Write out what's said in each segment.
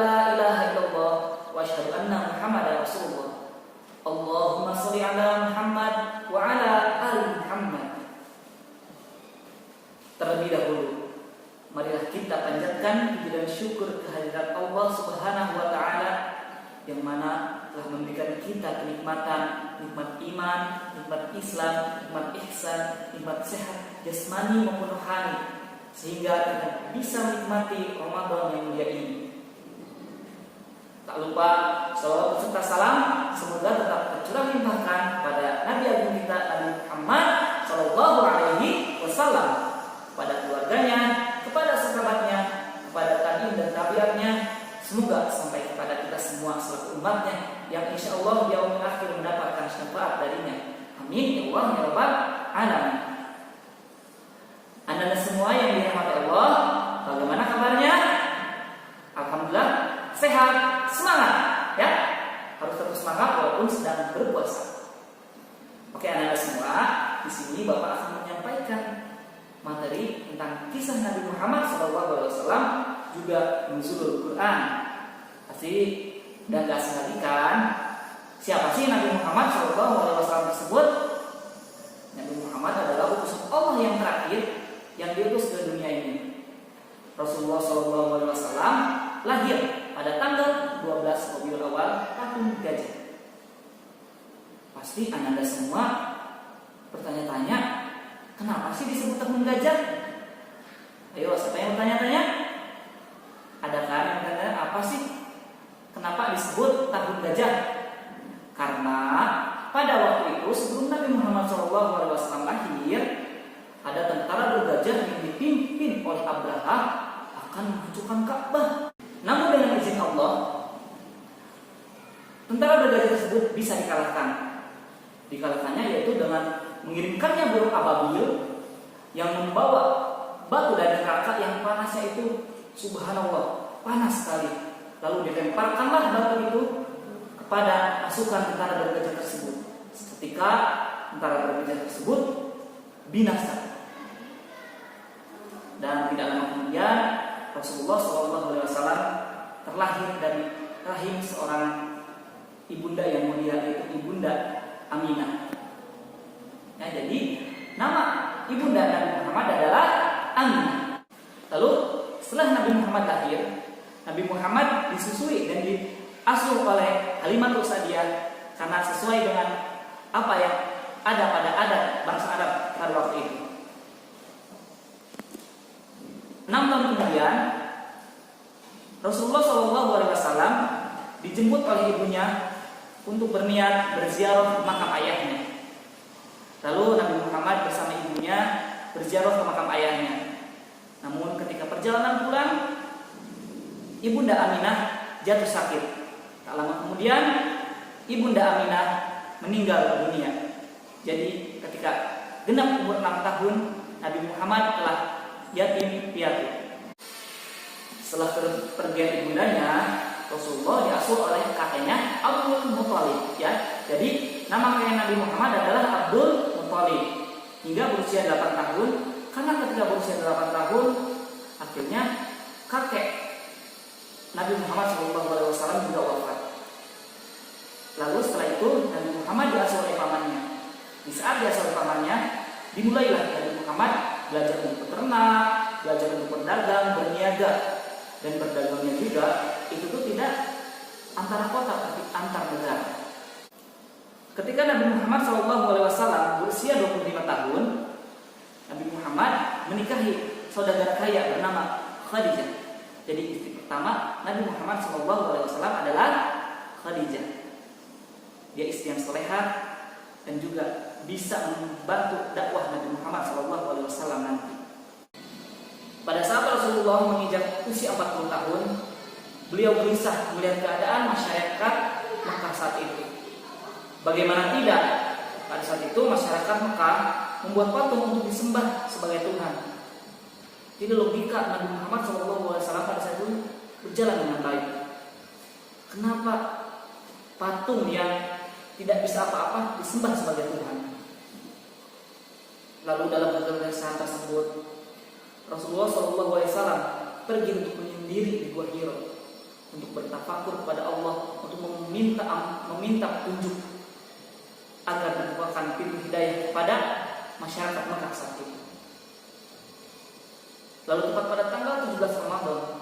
la ilaha illallah wa asyhadu anna Muhammadar Rasulullah. Allahumma shalli ala Muhammad wa ala ali Muhammad. Terlebih dahulu, marilah kita panjatkan puji dan syukur kehadirat Allah Subhanahu wa taala yang mana telah memberikan kita kenikmatan, nikmat iman, nikmat Islam, nikmat ihsan, nikmat sehat jasmani maupun rohani, sehingga kita bisa menikmati Ramadan yang mulia ini. Tak lupa salawat serta salam semoga tetap tercurah limpahkan pada Nabi agung kita Nabi Muhammad sallallahu alaihi wasallam, pada keluarganya, kepada sahabatnya, kepada tabi'in dan tabi'atnya, semoga sampai kepada kita semua selaku umatnya yang insya Allah di yaumil akhir mendapatkan syafaat darinya. Amin ya Allah ya Rabbal alamin. Anda semua yang dirahmati Allah, bagaimana kabarnya? Alhamdulillah sehat, semangat ya. Harus terus semangat walaupun sedang berpuasa. Oke, Anda semua, di sini Bapak akan menyampaikan materi tentang kisah Nabi Muhammad SAW juga nuzulul Quran. Pasti udah gak asing lagi kan? Siapa sih Nabi Muhammad SAW tersebut? Nabi Muhammad adalah utusan Allah yang terakhir yang diutus ke dunia ini. Rasulullah SAW lahir pada tanggal 12 Rabiul Awal tahun Gajah. Pasti Anda semua bertanya-tanya, kenapa sih disebut tahun gajah? Ayo, siapa yang bertanya-tanya? Ada kan yang bertanya, apa sih? Kenapa disebut tahun gajah? Karena pada waktu itu sebelum Nabi Muhammad SAW lahir, ada tentara bergajah yang dipimpin oleh Abraha akan menghancurkan Ka'bah. Namun dengan izin Allah, tentara bergajah tersebut bisa dikalahkan. Dikalahkannya yaitu dengan mengirimkannya burung ababil yang membawa batu dari neraka yang panasnya itu subhanallah panas sekali. Lalu dilemparkanlah batu itu kepada pasukan tentara bergajah tersebut. Ketika tentara bergajah tersebut binasa. Dan tidak lama kemudian Rasulullah SAW terlahir dari rahim seorang ibunda yang mulia, yaitu ibunda Aminah. Ya, jadi nama ibunda Nabi Muhammad adalah Aminah. Lalu setelah Nabi Muhammad lahir, Nabi Muhammad disusui dan diasuh oleh Halimatus Sa'diyah karena sesuai dengan apa yang ada pada adat bangsa Arab pada waktu itu. 6 tahun kemudian Rasulullah SAW dijemput oleh ibunya untuk berniat berziarah ke makam ayahnya. Lalu Nabi Muhammad bersama ibunya berziarah ke makam ayahnya. Namun ketika perjalanan pulang, ibunda Aminah jatuh sakit. Tak lama kemudian ibunda Aminah meninggal dunia. Jadi ketika genap umur 6 tahun, Nabi Muhammad telah yatim piatu. Setelah pergian ibundanya, Rasulullah diasuh oleh kakeknya Abdul Muthalib. Ya, jadi nama kakek Nabi Muhammad adalah Abdul Muthalib hingga berusia 8 tahun. Karena ketika berusia 8 tahun, akhirnya kakek Nabi Muhammad SAW juga wafat. Lalu setelah itu Nabi Muhammad diasuh oleh pamannya. Di saat diasuh oleh pamannya, dimulailah Nabi Muhammad belajar untuk beternak, belajar untuk berdagang, berniaga, dan berdagangnya juga itu tuh tidak antara kota tapi antar negara. Ketika Nabi Muhammad SAW berusia 25 tahun, Nabi Muhammad menikahi saudara kaya bernama Khadijah. Jadi istri pertama Nabi Muhammad SAW adalah Khadijah. Dia istri yang salehah dan juga bisa membantu dakwah Nabi Muhammad SAW nanti. Pada saat Rasulullah menginjak usia 40 tahun, beliau gelisah melihat keadaan masyarakat Mekah saat itu. Bagaimana tidak, pada saat itu masyarakat Mekah membuat patung untuk disembah sebagai Tuhan. Jadi logika Nabi Muhammad SAW pada saat itu berjalan dengan baik. Kenapa patung yang tidak bisa apa-apa disembah sebagai Tuhan? Lalu dalam kegelisahan tersebut, Rasulullah SAW pergi untuk menyendiri di Gua Hira untuk bertafakur kepada Allah untuk meminta petunjuk agar membukakan pintu hidayah kepada masyarakat Mekah saat itu. Lalu tepat pada tanggal 17 Ramadan,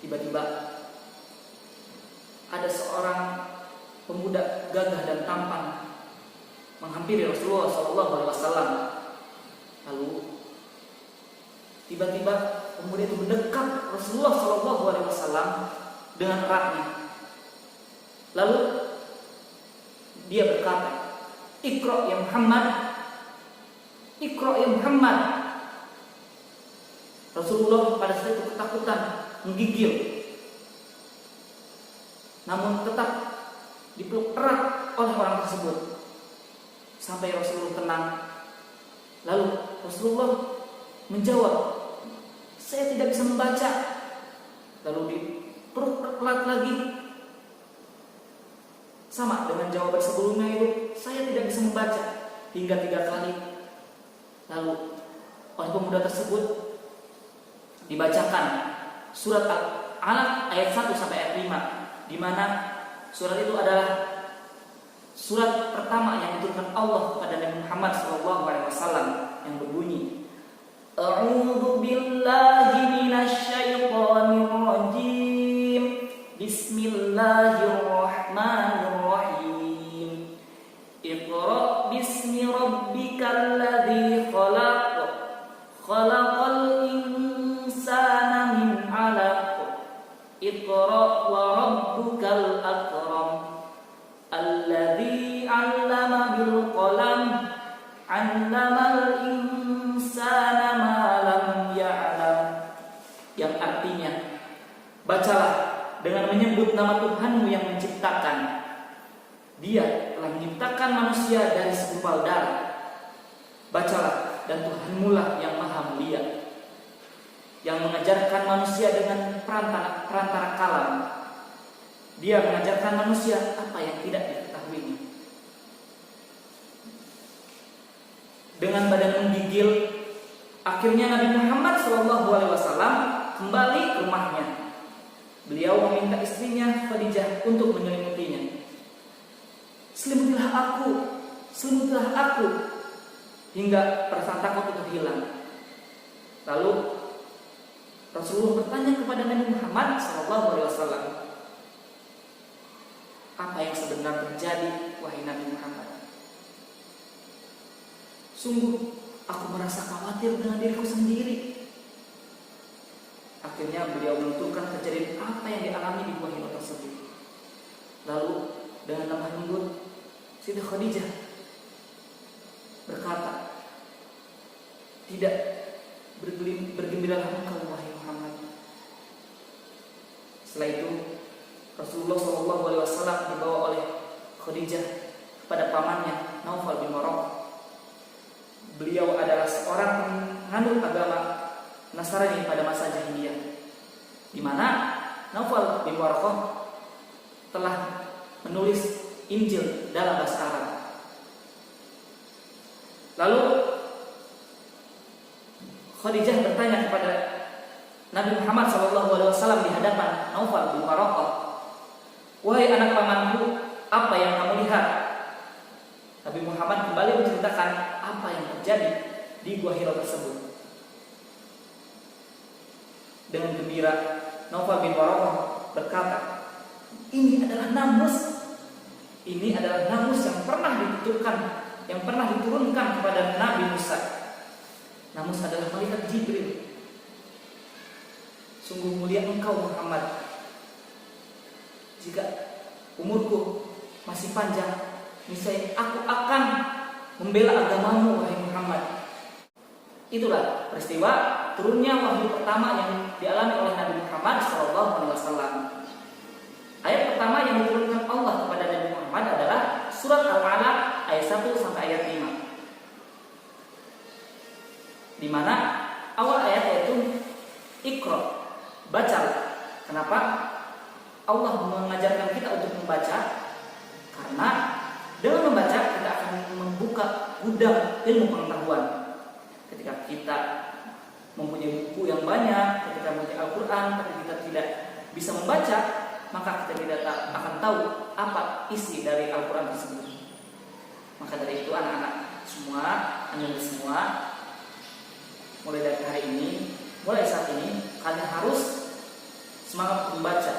tiba-tiba ada seorang pemuda gagah dan tampan menghampiri Rasulullah SAW. Lalu tiba-tiba pemuda itu mendekat Rasulullah SAW dengan eratnya. Lalu dia berkata, "Iqra ya Muhammad, Iqra ya Muhammad." Rasulullah pada saat itu ketakutan, menggigil, namun tetap dipeluk erat oleh orang tersebut sampai Rasulullah tenang. Lalu Rasulullah menjawab, "Saya tidak bisa membaca." Lalu dipeluk erat lagi, sama dengan jawaban sebelumnya itu, "Saya tidak bisa membaca," hingga 3 kali. Lalu oleh pemuda tersebut dibacakan surat Al-Alaq ayat 1 sampai ayat 5, di mana surat itu adalah surat pertama yang diturunkan Allah kepada Nabi Muhammad SAW yang berbunyi, "A'udzu billahi minasy syaithanir rajim. Bismillahirrahmanirrahim. Iqra bismi rabbikal ladzi khalaq. Khalaqal insana min 'alaq. Iqra wa rabbukal akram. Alladzi 'allama bil qalam. 'Allamal insana ma lam ya'lam." Yang artinya, bacalah dengan menyebut nama Tuhanmu yang menciptakan. Dia telah menciptakan manusia dari segumpal darah. Bacalah, dan Tuhanmu lah yang maha mulia, yang mengajarkan manusia dengan perantara kalam. Dia mengajarkan manusia apa yang tidak diketahuinya. Dengan badan menggigil, akhirnya Nabi Muhammad SAW kembali ke rumahnya. Beliau meminta istrinya Khadijah untuk menyelimutinya. "Selimutilah aku, selimutilah aku," hingga perasaan takut itu hilang. Lalu Rasulullah bertanya kepada Nabi Muhammad SAW, "Apa yang sebenarnya terjadi, wahai Nabi Muhammad?" "Sungguh aku merasa khawatir dengan diriku sendiri." Akhirnya beliau menuturkan kejadian apa yang dialami di Gua Hira tersebut. Lalu dengan lemah lembut, Siti Khadijah berkata, "Tidak, bergembiralah engkau wahai Muhammad." Setelah itu Rasulullah SAW dibawa oleh Khadijah kepada pamannya Naufal bin Waraqah. Beliau adalah seorang penganut agama Nasrani pada masa jahiliyah, di mana Naufal bin Waraqah telah menulis Injil dalam bahasa Arab. Lalu Khadijah bertanya kepada Nabi Muhammad SAW di hadapan Naufal bin Waraqah, "Wahai anak pamanku, apa yang kamu lihat?" Nabi Muhammad kembali menceritakan apa yang terjadi di Gua Hira tersebut. Dengan gembira, Naufal bin Waraqah berkata, "Ini adalah namus. Ini adalah namus yang pernah dituturkan, yang pernah diturunkan kepada Nabi Musa. Namus adalah malaikat Jibril. Sungguh mulia engkau Muhammad. Jika umurku masih panjang, niscaya aku akan membela agamamu wahai Muhammad." Itulah peristiwa turunnya wahyu pertama yang dialami oleh Nabi Muhammad SAW. Ayat pertama yang diturunkan Allah kepada Nabi Muhammad adalah surat Al-Alaq ayat 1 sampai ayat 5. Di mana awal ayat yaitu Iqra, bacalah. Kenapa Allah mengajarkan kita untuk membaca? Karena dengan membaca kita akan membuka gudang ilmu pengetahuan. Ketika kita mempunyai buku yang banyak, ketika membaca Al-Quran, tapi kita tidak bisa membaca, maka kita tidak akan tahu apa isi dari Al-Quran tersebut. Maka dari itu anak-anak semua, anda semua, mulai dari hari ini, mulai saat ini, kalian harus semangat membaca,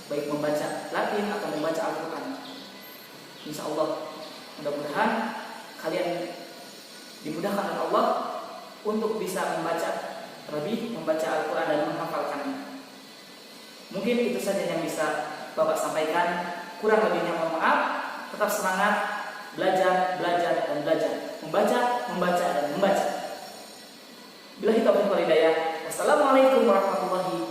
baik membaca Latin atau membaca Al-Quran. Insya Allah, mudah-mudahan kalian dimudahkan oleh Allah untuk bisa membaca Al-Quran dan menghafalkannya. Mungkin itu saja yang bisa Bapak sampaikan. Kurang lebihnya mohon maaf. Tetap semangat, belajar, dan belajar. Membaca, dan membaca. Billahi taufiq wal hidayah. Wassalamualaikum warahmatullahi